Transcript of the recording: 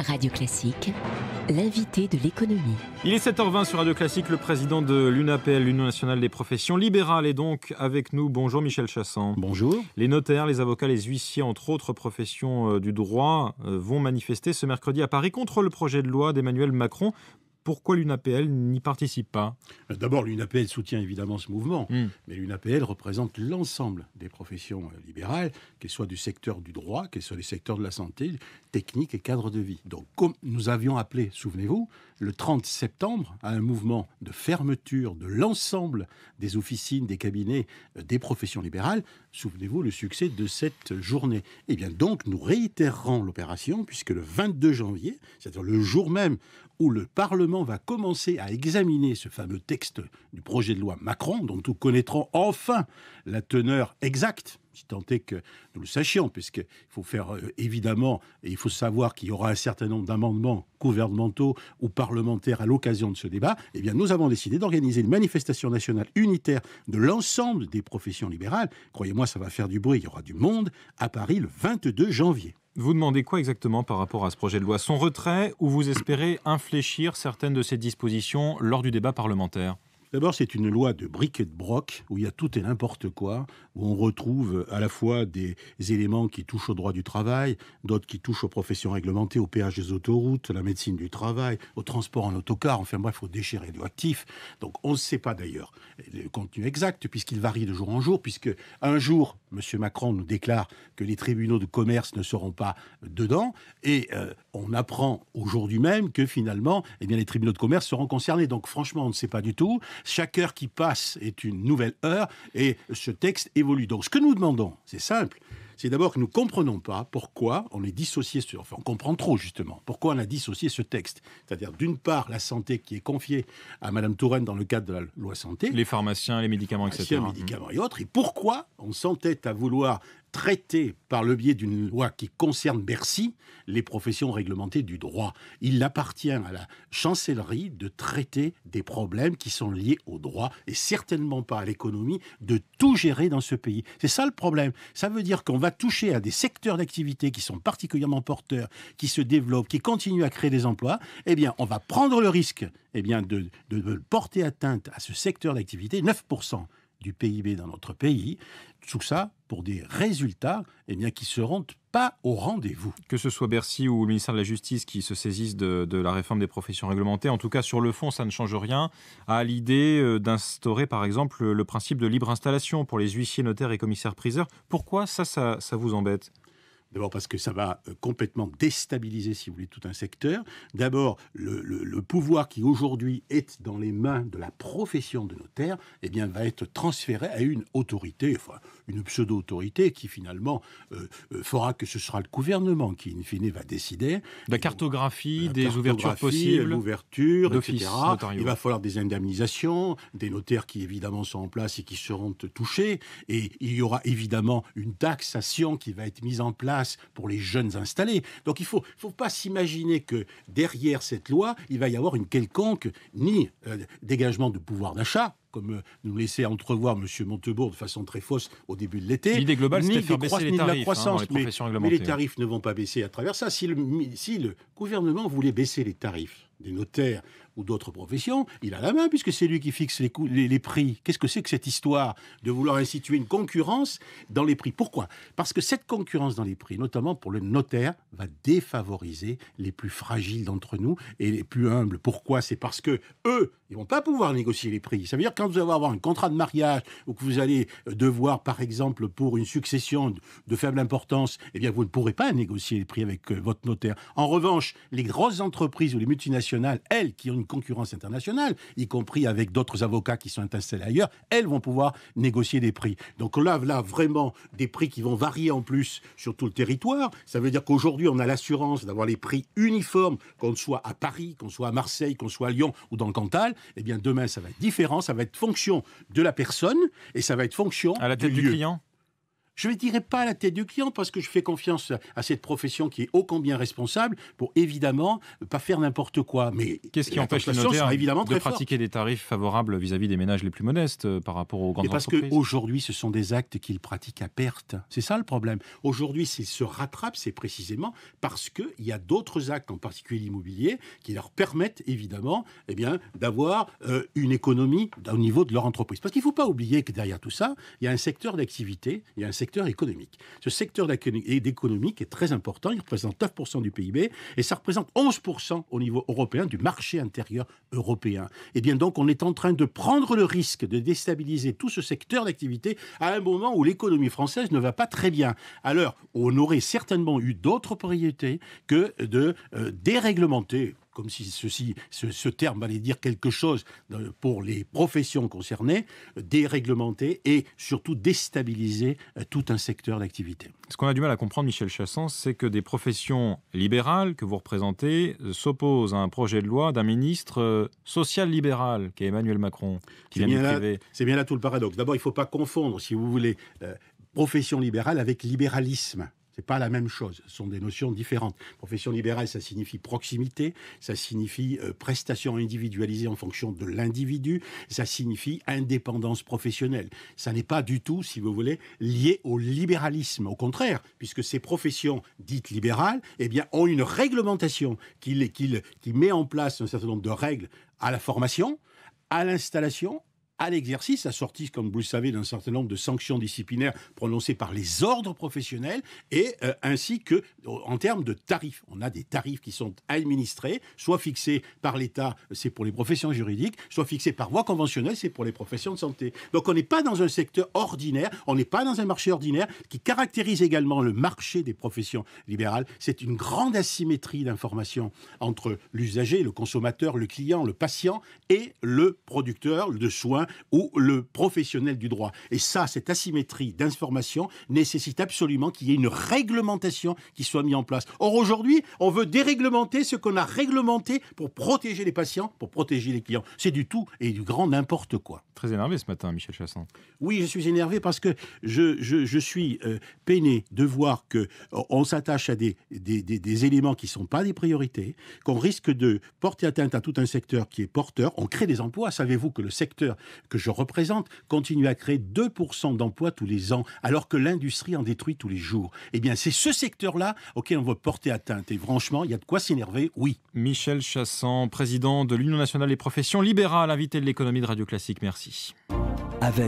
Radio Classique, l'invité de l'économie. Il est 7h20 sur Radio Classique, le président de l'UNAPL, l'Union nationale des professions libérales, est donc avec nous. Bonjour Michel Chassan. Bonjour. Les notaires, les avocats, les huissiers, entre autres professions du droit, vont manifester ce mercredi à Paris contre le projet de loi d'Emmanuel Macron. Pourquoi l'UNAPL n'y participe pas ? D'abord, l'UNAPL soutient évidemment ce mouvement, mais l'UNAPL représente l'ensemble des professions libérales, qu'elles soient du secteur du droit, qu'elles soient du secteur de la santé, technique et cadre de vie. Donc, comme nous avions appelé, souvenez-vous, le 30 septembre, à un mouvement de fermeture de l'ensemble des officines, des cabinets, des professions libérales, souvenez-vous le succès de cette journée. Eh bien donc, nous réitérerons l'opération, puisque le 22 janvier, c'est-à-dire le jour même où le Parlement va commencer à examiner ce fameux texte du projet de loi Macron, dont nous connaîtrons enfin la teneur exacte, si tant est que nous le sachions, puisqu'il faut faire évidemment, et il faut savoir qu'il y aura un certain nombre d'amendements gouvernementaux ou parlementaires à l'occasion de ce débat, eh bien nous avons décidé d'organiser une manifestation nationale unitaire de l'ensemble des professions libérales. Croyez-moi, ça va faire du bruit, il y aura du monde à Paris le 22 janvier. Vous demandez quoi exactement par rapport à ce projet de loi ? Son retrait ou vous espérez infléchir certaines de ces dispositions lors du débat parlementaire ? D'abord, c'est une loi de bric et de broc, où il y a tout et n'importe quoi, où on retrouve à la fois des éléments qui touchent au droit du travail, d'autres qui touchent aux professions réglementées, au péage des autoroutes, à la médecine du travail, au transport en autocar, enfin bref, aux déchets radioactifs. Donc on ne sait pas d'ailleurs le contenu exact, puisqu'il varie de jour en jour, puisque un jour, M. Macron nous déclare que les tribunaux de commerce ne seront pas dedans, et on apprend aujourd'hui même que finalement, eh bien, les tribunaux de commerce seront concernés. Donc franchement, on ne sait pas du tout. Chaque heure qui passe est une nouvelle heure et ce texte évolue. Donc ce que nous demandons, c'est simple, c'est d'abord que nous ne comprenons pas pourquoi on est dissocié, enfin on comprend trop justement, pourquoi on a dissocié ce texte. C'est-à-dire d'une part la santé qui est confiée à Mme Touraine dans le cadre de la loi santé. Les pharmaciens, les médicaments, etc. Médicaments et autres. Et pourquoi on s'entête à vouloir traiter par le biais d'une loi qui concerne Bercy les professions réglementées du droit. Il appartient à la chancellerie de traiter des problèmes qui sont liés au droit et certainement pas à l'économie de tout gérer dans ce pays. C'est ça le problème. Ça veut dire qu'on va toucher à des secteurs d'activité qui sont particulièrement porteurs, qui se développent, qui continuent à créer des emplois. Eh bien, on va prendre le risque de porter atteinte à ce secteur d'activité, 9% du PIB dans notre pays, tout ça pour des résultats qui seront pas au rendez-vous. Que ce soit Bercy ou le ministère de la Justice qui se saisissent de la réforme des professions réglementées, en tout cas sur le fond ça ne change rien à l'idée d'instaurer par exemple le principe de libre installation pour les huissiers, notaires et commissaires-priseurs. Pourquoi ça vous embête ? D'abord parce que ça va complètement déstabiliser, si vous voulez, tout un secteur. D'abord, le pouvoir qui aujourd'hui est dans les mains de la profession de notaire, eh bien, va être transféré à une autorité, enfin, une pseudo-autorité qui finalement fera que ce sera le gouvernement qui, in fine, va décider. La cartographie des ouvertures possibles. L'ouverture, etc. Notariaux. Il va falloir des indemnisations, des notaires qui, évidemment, sont en place et qui seront touchés. Et il y aura évidemment une taxation qui va être mise en place pour les jeunes installés. Donc il faut pas s'imaginer que derrière cette loi, il va y avoir une quelconque dégagement de pouvoir d'achat, comme nous laissait entrevoir M. Montebourg de façon très fausse au début de l'été. L'idée globale, c'était de faire baisser les tarifs dans les professions réglementées. Mais les tarifs ne vont pas baisser à travers ça. Si le gouvernement voulait baisser les tarifs des notaires ou d'autres professions, il a la main, puisque c'est lui qui fixe les prix. Qu'est-ce que c'est que cette histoire de vouloir instituer une concurrence dans les prix ? Pourquoi ? Parce que cette concurrence dans les prix, notamment pour le notaire, va défavoriser les plus fragiles d'entre nous et les plus humbles. Pourquoi ? C'est parce que eux, ils vont pas pouvoir négocier les prix. Ça veut dire que quand vous allez avoir un contrat de mariage ou que vous allez devoir, par exemple, pour une succession de faible importance, eh bien, vous ne pourrez pas négocier les prix avec votre notaire. En revanche, les grosses entreprises ou les multinationales, elles, qui ont une concurrence internationale, y compris avec d'autres avocats qui sont installés ailleurs, elles vont pouvoir négocier des prix. Donc là, vraiment, des prix qui vont varier en plus sur tout le territoire. Ça veut dire qu'aujourd'hui, on a l'assurance d'avoir les prix uniformes, qu'on soit à Paris, qu'on soit à Marseille, qu'on soit à Lyon ou dans le Cantal. Eh bien, demain, ça va être différent. Ça va être fonction de la personne et ça va être fonction à la tête du client. je ne dirais pas à la tête du client, parce que je fais confiance à cette profession qui est ô combien responsable pour évidemment pas faire n'importe quoi. Mais qu'est-ce qui empêche les notaires de pratiquer des tarifs favorables vis-à-vis des ménages les plus modestes par rapport aux grandes entreprises ? Parce qu'aujourd'hui, ce sont des actes qu'ils pratiquent à perte. C'est ça le problème. Aujourd'hui, s'ils se rattrapent, c'est précisément parce qu'il y a d'autres actes, en particulier l'immobilier, qui leur permettent évidemment d'avoir une économie au niveau de leur entreprise. Parce qu'il ne faut pas oublier que derrière tout ça, il y a un secteur d'activité, il y a un secteur économique. Ce secteur d'économique est très important, il représente 9% du PIB et ça représente 11% au niveau européen du marché intérieur européen. Et bien donc, on est en train de prendre le risque de déstabiliser tout ce secteur d'activité à un moment où l'économie française ne va pas très bien. Alors, on aurait certainement eu d'autres priorités que de déréglementer, comme si ce terme allait dire quelque chose pour les professions concernées, déréglementer et surtout déstabiliser tout un secteur d'activité. Ce qu'on a du mal à comprendre, Michel Chassan, c'est que des professions libérales que vous représentez s'opposent à un projet de loi d'un ministre social-libéral, qui est Emmanuel Macron, qui vient du privé. C'est bien là tout le paradoxe. D'abord, il ne faut pas confondre, si vous voulez, profession libérale avec libéralisme. Ce n'est pas la même chose, ce sont des notions différentes. Profession libérale, ça signifie proximité, ça signifie prestation individualisée en fonction de l'individu, ça signifie indépendance professionnelle. Ça n'est pas du tout, si vous voulez, lié au libéralisme. Au contraire, puisque ces professions dites libérales ont une réglementation qui met en place un certain nombre de règles à la formation, à l'installation, à l'exercice, assorti, comme vous le savez, d'un certain nombre de sanctions disciplinaires prononcées par les ordres professionnels, et ainsi que en termes de tarifs. On a des tarifs qui sont administrés, soit fixés par l'État, c'est pour les professions juridiques, soit fixés par voie conventionnelle, c'est pour les professions de santé. Donc on n'est pas dans un secteur ordinaire, on n'est pas dans un marché ordinaire qui caractérise également le marché des professions libérales. C'est une grande asymétrie d'information entre l'usager, le consommateur, le client, le patient et le producteur de soins ou le professionnel du droit. Et ça, cette asymétrie d'information nécessite absolument qu'il y ait une réglementation qui soit mise en place. Or, aujourd'hui, on veut déréglementer ce qu'on a réglementé pour protéger les patients, pour protéger les clients. C'est du tout et du grand n'importe quoi. Très énervé ce matin, Michel Chassan. Oui, je suis énervé parce que je suis peiné de voir qu'on s'attache à des éléments qui ne sont pas des priorités, qu'on risque de porter atteinte à tout un secteur qui est porteur. On crée des emplois. Savez-vous que le secteur que je représente continue à créer 2% d'emplois tous les ans, alors que l'industrie en détruit tous les jours? Eh bien, c'est ce secteur-là auquel on va porter atteinte. Et franchement, il y a de quoi s'énerver, oui. Michel Chassan, président de l'Union nationale des professions libérales, invité de l'économie de Radio Classique. Merci. Avec